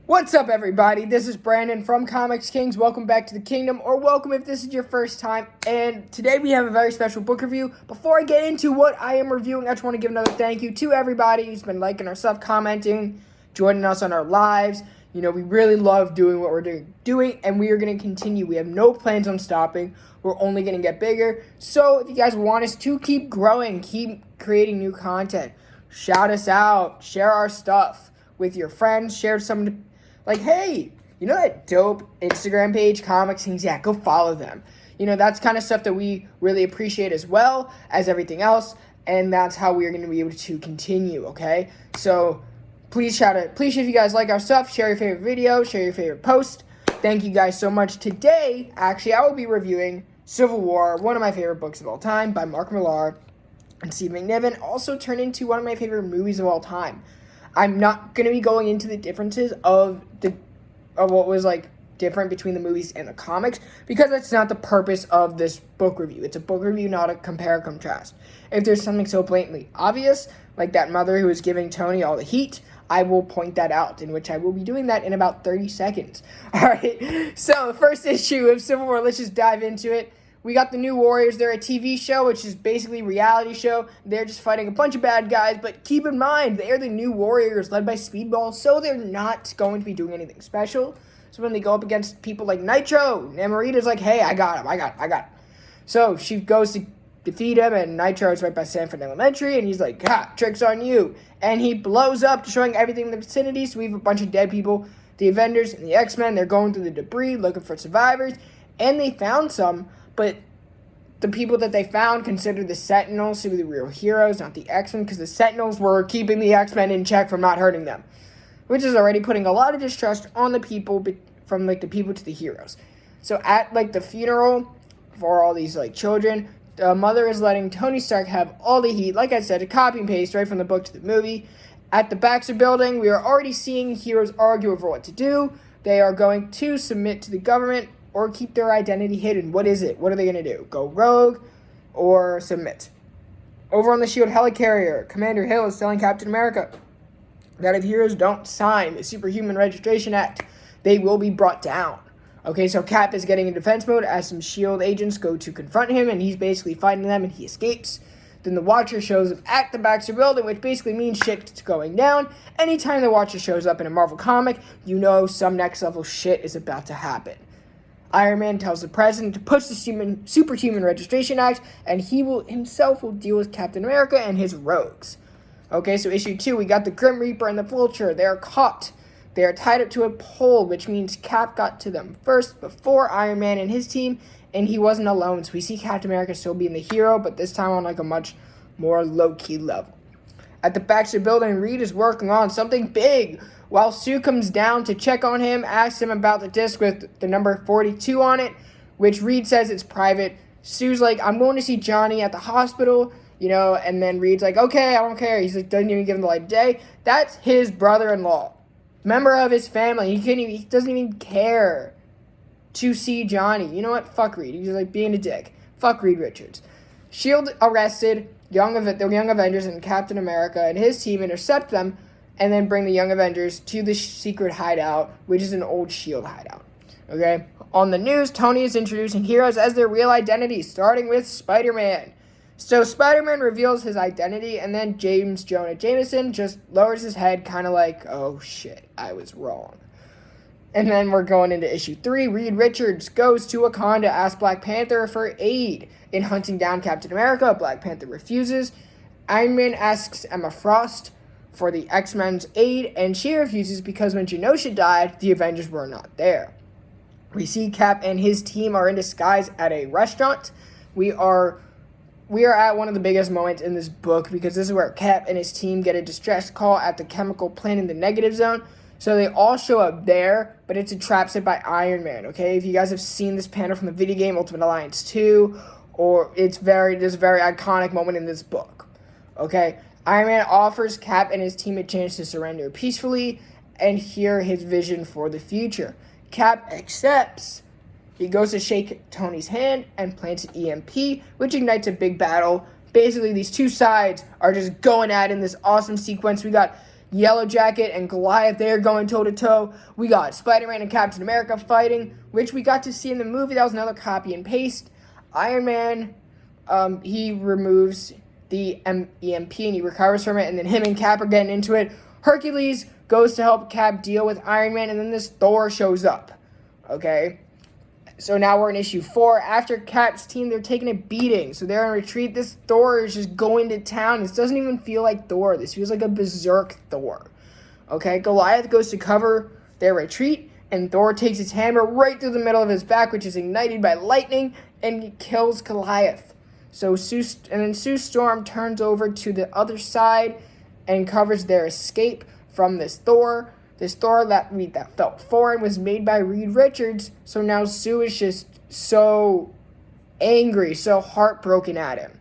What's up, everybody? This is Brandon from ComixKings. Welcome back to the kingdom, or welcome if this is your first time. And today we have a very special book review. Before I get into what I am reviewing, I just want to give another thank you to everybody who's been liking our stuff, commenting, joining us on our lives. You know, we really love doing what we're doing, and we are going to continue. We have no plans on stopping. We're only going to get bigger. So if you guys want us to keep growing, keep creating new content, shout us out, share our stuff with your friends, share some. Like, hey, you know that dope Instagram page, ComixKings? Yeah, go follow them. You know, that's kind of stuff that we really appreciate as well as everything else, and that's how we are going to be able to continue, okay? So please if you guys like our stuff, share your favorite video, share your favorite post. Thank you guys so much. Today, actually, I will be reviewing Civil War, one of my favorite books of all time by Mark Millar and Steve McNiven, also turned into one of my favorite movies of all time. I'm not going to be going into the differences of what was, like, different between the movies and the comics, because that's not the purpose of this book review. It's a book review, not a compare or contrast. If there's something so blatantly obvious, like that mother who is giving Tony all the heat, I will point that out, in which I will be doing that in about 30 seconds. All right, so the first issue of Civil War, let's just dive into it. We got the New Warriors. They're a TV show, which is basically a reality show. They're just fighting a bunch of bad guys, but keep in mind, they are the New Warriors led by Speedball, so they're not going to be doing anything special. So when they go up against people like Nitro, Namorita's like, hey, I got him. So she goes to defeat him, and Nitro is right by Sanford Elementary, and he's like, ha, trick's on you. And he blows up, destroying everything in the vicinity, so we have a bunch of dead people. The Avengers and the X-Men, they're going through the debris, looking for survivors, and they found some. But the people that they found considered the Sentinels to be the real heroes, not the X-Men, because the Sentinels were keeping the X-Men in check from not hurting them, which is already putting a lot of distrust on the people, from, like, the people to the heroes. So at, like, the funeral for all these, like, children, the mother is letting Tony Stark have all the heat. Like I said, a copy and paste right from the book to the movie. At the Baxter Building, we are already seeing heroes argue over what to do. They are going to submit to the government or keep their identity hidden. What is it? What are they going to do? Go rogue or submit? Over on the S.H.I.E.L.D. helicarrier, Commander Hill is telling Captain America that if heroes don't sign the Superhuman Registration Act, they will be brought down. Okay, so Cap is getting in defense mode as some S.H.I.E.L.D. agents go to confront him, and he's basically fighting them, and he escapes. Then the Watcher shows up at the Baxter Building, which basically means shit's going down. Anytime the Watcher shows up in a Marvel comic, you know some next level shit is about to happen. Iron Man tells the president to push the Superhuman Registration Act, and he himself will deal with Captain America and his rogues. Okay, so issue 2, we got the Grim Reaper and the Vulture. They are caught. They are tied up to a pole, which means Cap got to them first before Iron Man and his team, and he wasn't alone. So we see Captain America still being the hero, but this time on, like, a much more low-key level. At the Baxter Building, Reed is working on something big, while Sue comes down to check on him, asks him about the disc with the number 42 on it, which Reed says it's private. Sue's like, I'm going to see Johnny at the hospital, you know, and then Reed's like, okay, I don't care. He's like, doesn't even give him the light of day. That's his brother-in-law, member of his family. He doesn't even care to see Johnny. You know what? Fuck Reed. He's like being a dick. Fuck Reed Richards. S.H.I.E.L.D. arrested the Young Avengers, and Captain America and his team intercept them and then bring the Young Avengers to the secret hideout, which is an old S.H.I.E.L.D. hideout. Okay? On the news, Tony is introducing heroes as their real identities, starting with Spider-Man. So Spider-Man reveals his identity, and then James Jonah Jameson just lowers his head, kind of like, oh shit, I was wrong. And then we're going into issue 3. Reed Richards goes to Wakanda to ask Black Panther for aid in hunting down Captain America. Black Panther refuses. Iron Man asks Emma Frost for the X-Men's aid, and she refuses because when Genosha died, the Avengers were not there. We see Cap and his team are in disguise at a restaurant. We are at one of the biggest moments in this book, because this is where Cap and his team get a distress call at the chemical plant in the negative zone. So they all show up there, but it's a trap set by Iron Man, okay? If you guys have seen this panel from the video game Ultimate Alliance 2, or there's a very iconic moment in this book, okay? Iron Man offers Cap and his team a chance to surrender peacefully and hear his vision for the future. Cap accepts. He goes to shake Tony's hand and plants an EMP, which ignites a big battle. Basically, these two sides are just going at it in this awesome sequence. We got Yellow Jacket and Goliath, they're going toe-to-toe. We got Spider-Man and Captain America fighting, which we got to see in the movie. That was another copy and paste. Iron Man, he removes the EMP and he recovers from it, and then him and Cap are getting into it. Hercules goes to help Cap deal with Iron Man, and then this Thor shows up, okay? So now we're in issue 4. After Cap's team, they're taking a beating, so they're in retreat. This Thor is just going to town. This doesn't even feel like Thor. This feels like a berserk Thor, okay? Goliath goes to cover their retreat, and Thor takes his hammer right through the middle of his back, which is ignited by lightning, and kills Goliath. So Sue Storm turns over to the other side and covers their escape from this Thor. This Thor that felt foreign was made by Reed Richards, so now Sue is just so angry, so heartbroken at him.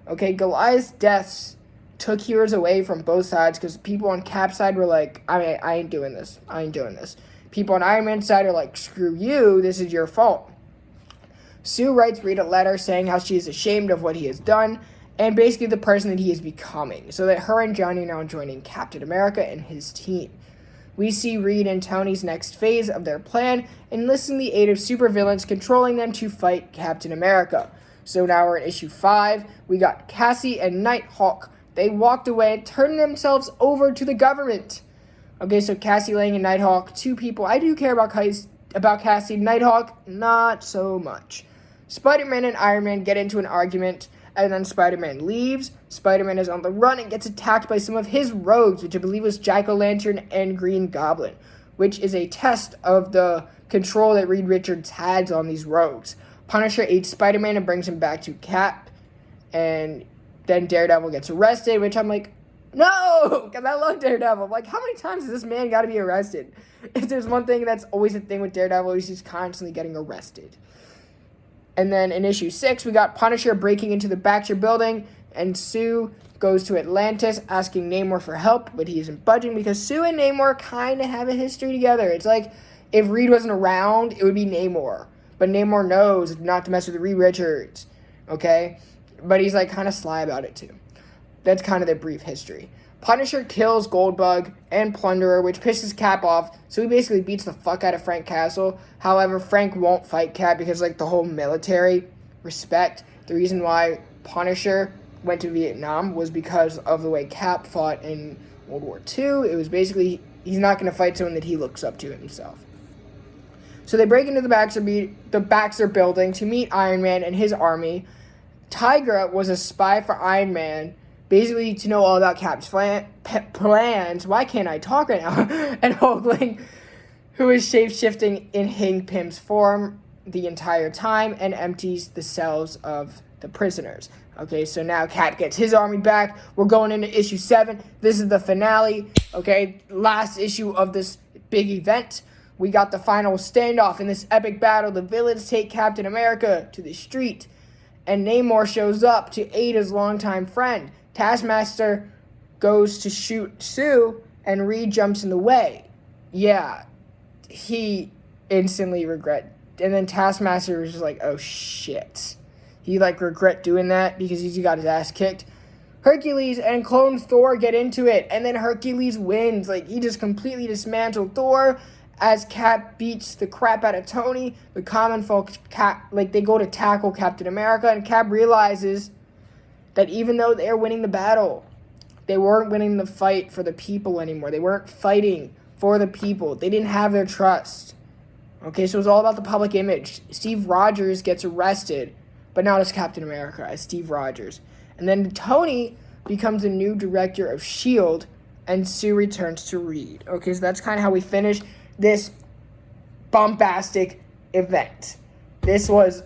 Okay, Goliath's deaths took heroes away from both sides because people on Cap's side were like, I ain't doing this. People on Iron Man's side are like, screw you, this is your fault. Sue writes Reed a letter saying how she is ashamed of what he has done and basically the person that he is becoming, so that her and Johnny are now joining Captain America and his team. We see Reed and Tony's next phase of their plan, enlisting the aid of supervillains controlling them to fight Captain America. So now we're in issue 5. We got Cassie and Nighthawk. They walked away and turned themselves over to the government. Okay, so Cassie Lang and Nighthawk, 2 people I do care about Cassie. Nighthawk, not so much. Spider-Man and Iron Man get into an argument, and then Spider-Man leaves. Spider-Man is on the run and gets attacked by some of his rogues, which I believe was Jack-O-Lantern and Green Goblin, which is a test of the control that Reed Richards has on these rogues. Punisher aids Spider-Man and brings him back to Cap, and then Daredevil gets arrested, which I'm like, no, because I love Daredevil. Like, how many times has this man got to be arrested? If there's one thing that's always a thing with Daredevil, he's just constantly getting arrested. And then in issue 6, we got Punisher breaking into the Baxter building, and Sue goes to Atlantis asking Namor for help, but he isn't budging because Sue and Namor kind of have a history together. It's like if Reed wasn't around, it would be Namor. But Namor knows not to mess with Reed Richards, okay? But he's like kind of sly about it too. That's kind of their brief history. Punisher kills Goldbug and Plunderer, which pisses Cap off, so he basically beats the fuck out of Frank Castle. However, Frank won't fight Cap because, like, the whole military respect. The reason why Punisher went to Vietnam was because of the way Cap fought in World War II. It was basically, he's not going to fight someone that he looks up to himself. So they break into the Baxter building to meet Iron Man and his army. Tigra was a spy for Iron Man, basically to know all about Cap's plans. Why can't I talk right now? And Hoagling, who is shape-shifting in Hank Pym's form the entire time and empties the cells of the prisoners. Okay, so now Cap gets his army back. We're going into issue 7. This is the finale, okay? Last issue of this big event. We got the final standoff in this epic battle. The villains take Captain America to the street, and Namor shows up to aid his longtime friend. Taskmaster goes to shoot Sue, and Reed jumps in the way. Yeah, he instantly regret. And then Taskmaster was just like, oh shit. He regret doing that because he got his ass kicked. Hercules and clone Thor get into it, and then Hercules wins. He just completely dismantled Thor as Cap beats the crap out of Tony. The common folks, they go to tackle Captain America, and Cap realizes that even though they're winning the battle, they weren't winning the fight for the people anymore. They weren't fighting for the people. They didn't have their trust. Okay, so it was all about the public image. Steve Rogers gets arrested, but not as Captain America, as Steve Rogers. And then Tony becomes the new director of S.H.I.E.L.D., and Sue returns to Reed. Okay, so that's kind of how we finish this bombastic event. This was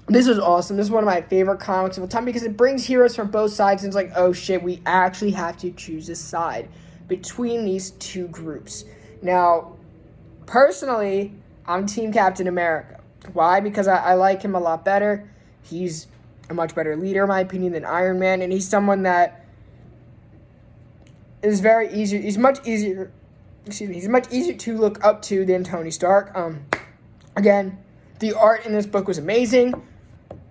awesome. This is one of my favorite comics of all time because it brings heroes from both sides, and it's like, oh shit, we actually have to choose a side between these two groups. Now, personally, I'm Team Captain America. Why? Because I like him a lot better. He's a much better leader, in my opinion, than Iron Man, and he's someone that is very easy. He's much easier to look up to than Tony Stark. Again, the art in this book was amazing.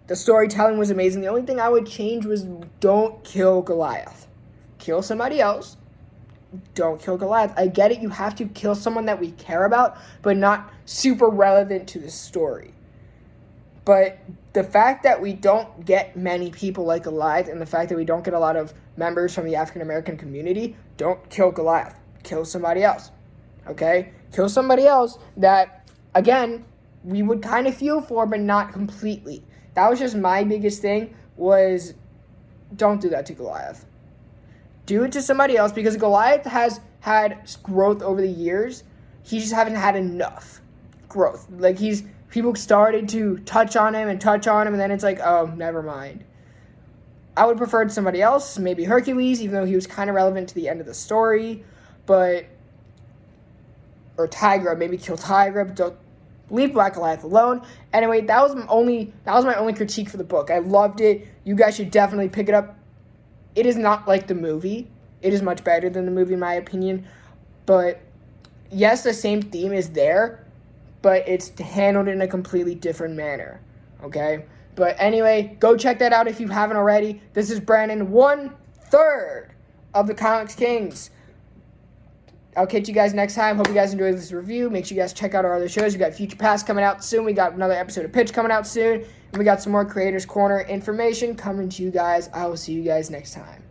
The storytelling was amazing. The only thing I would change was don't kill Goliath. Kill somebody else. don't kill Goliath. I get it, you have to kill someone that we care about, but not super relevant to the story. But the fact that we don't get many people like Goliath, and the fact that we don't get a lot of members from the African-American community, don't kill Goliath. Kill somebody else, okay? Kill somebody else that, again, we would kind of feel for, but not completely. That was just my biggest thing, was don't do that to Goliath. Do it to somebody else, because Goliath has had growth over the years. He just haven't had enough growth. Like, people started to touch on him, and then it's like, oh, never mind. I would prefer somebody else, maybe Hercules, even though he was kind of relevant to the end of the story, or Tigra, maybe kill Tigra, but don't leave Black Goliath alone. Anyway, that was my only critique for the book. I loved it. You guys should definitely pick it up. It is not like the movie. It is much better than the movie, in my opinion. But yes, the same theme is there, but it's handled in a completely different manner. Okay? But anyway, go check that out if you haven't already. This is Brandon, 1/3 of the Comics Kings. I'll catch you guys next time. Hope you guys enjoyed this review. Make sure you guys check out our other shows. We got Future Past coming out soon. We got another episode of Pitch coming out soon. And we got some more Creators Corner information coming to you guys. I will see you guys next time.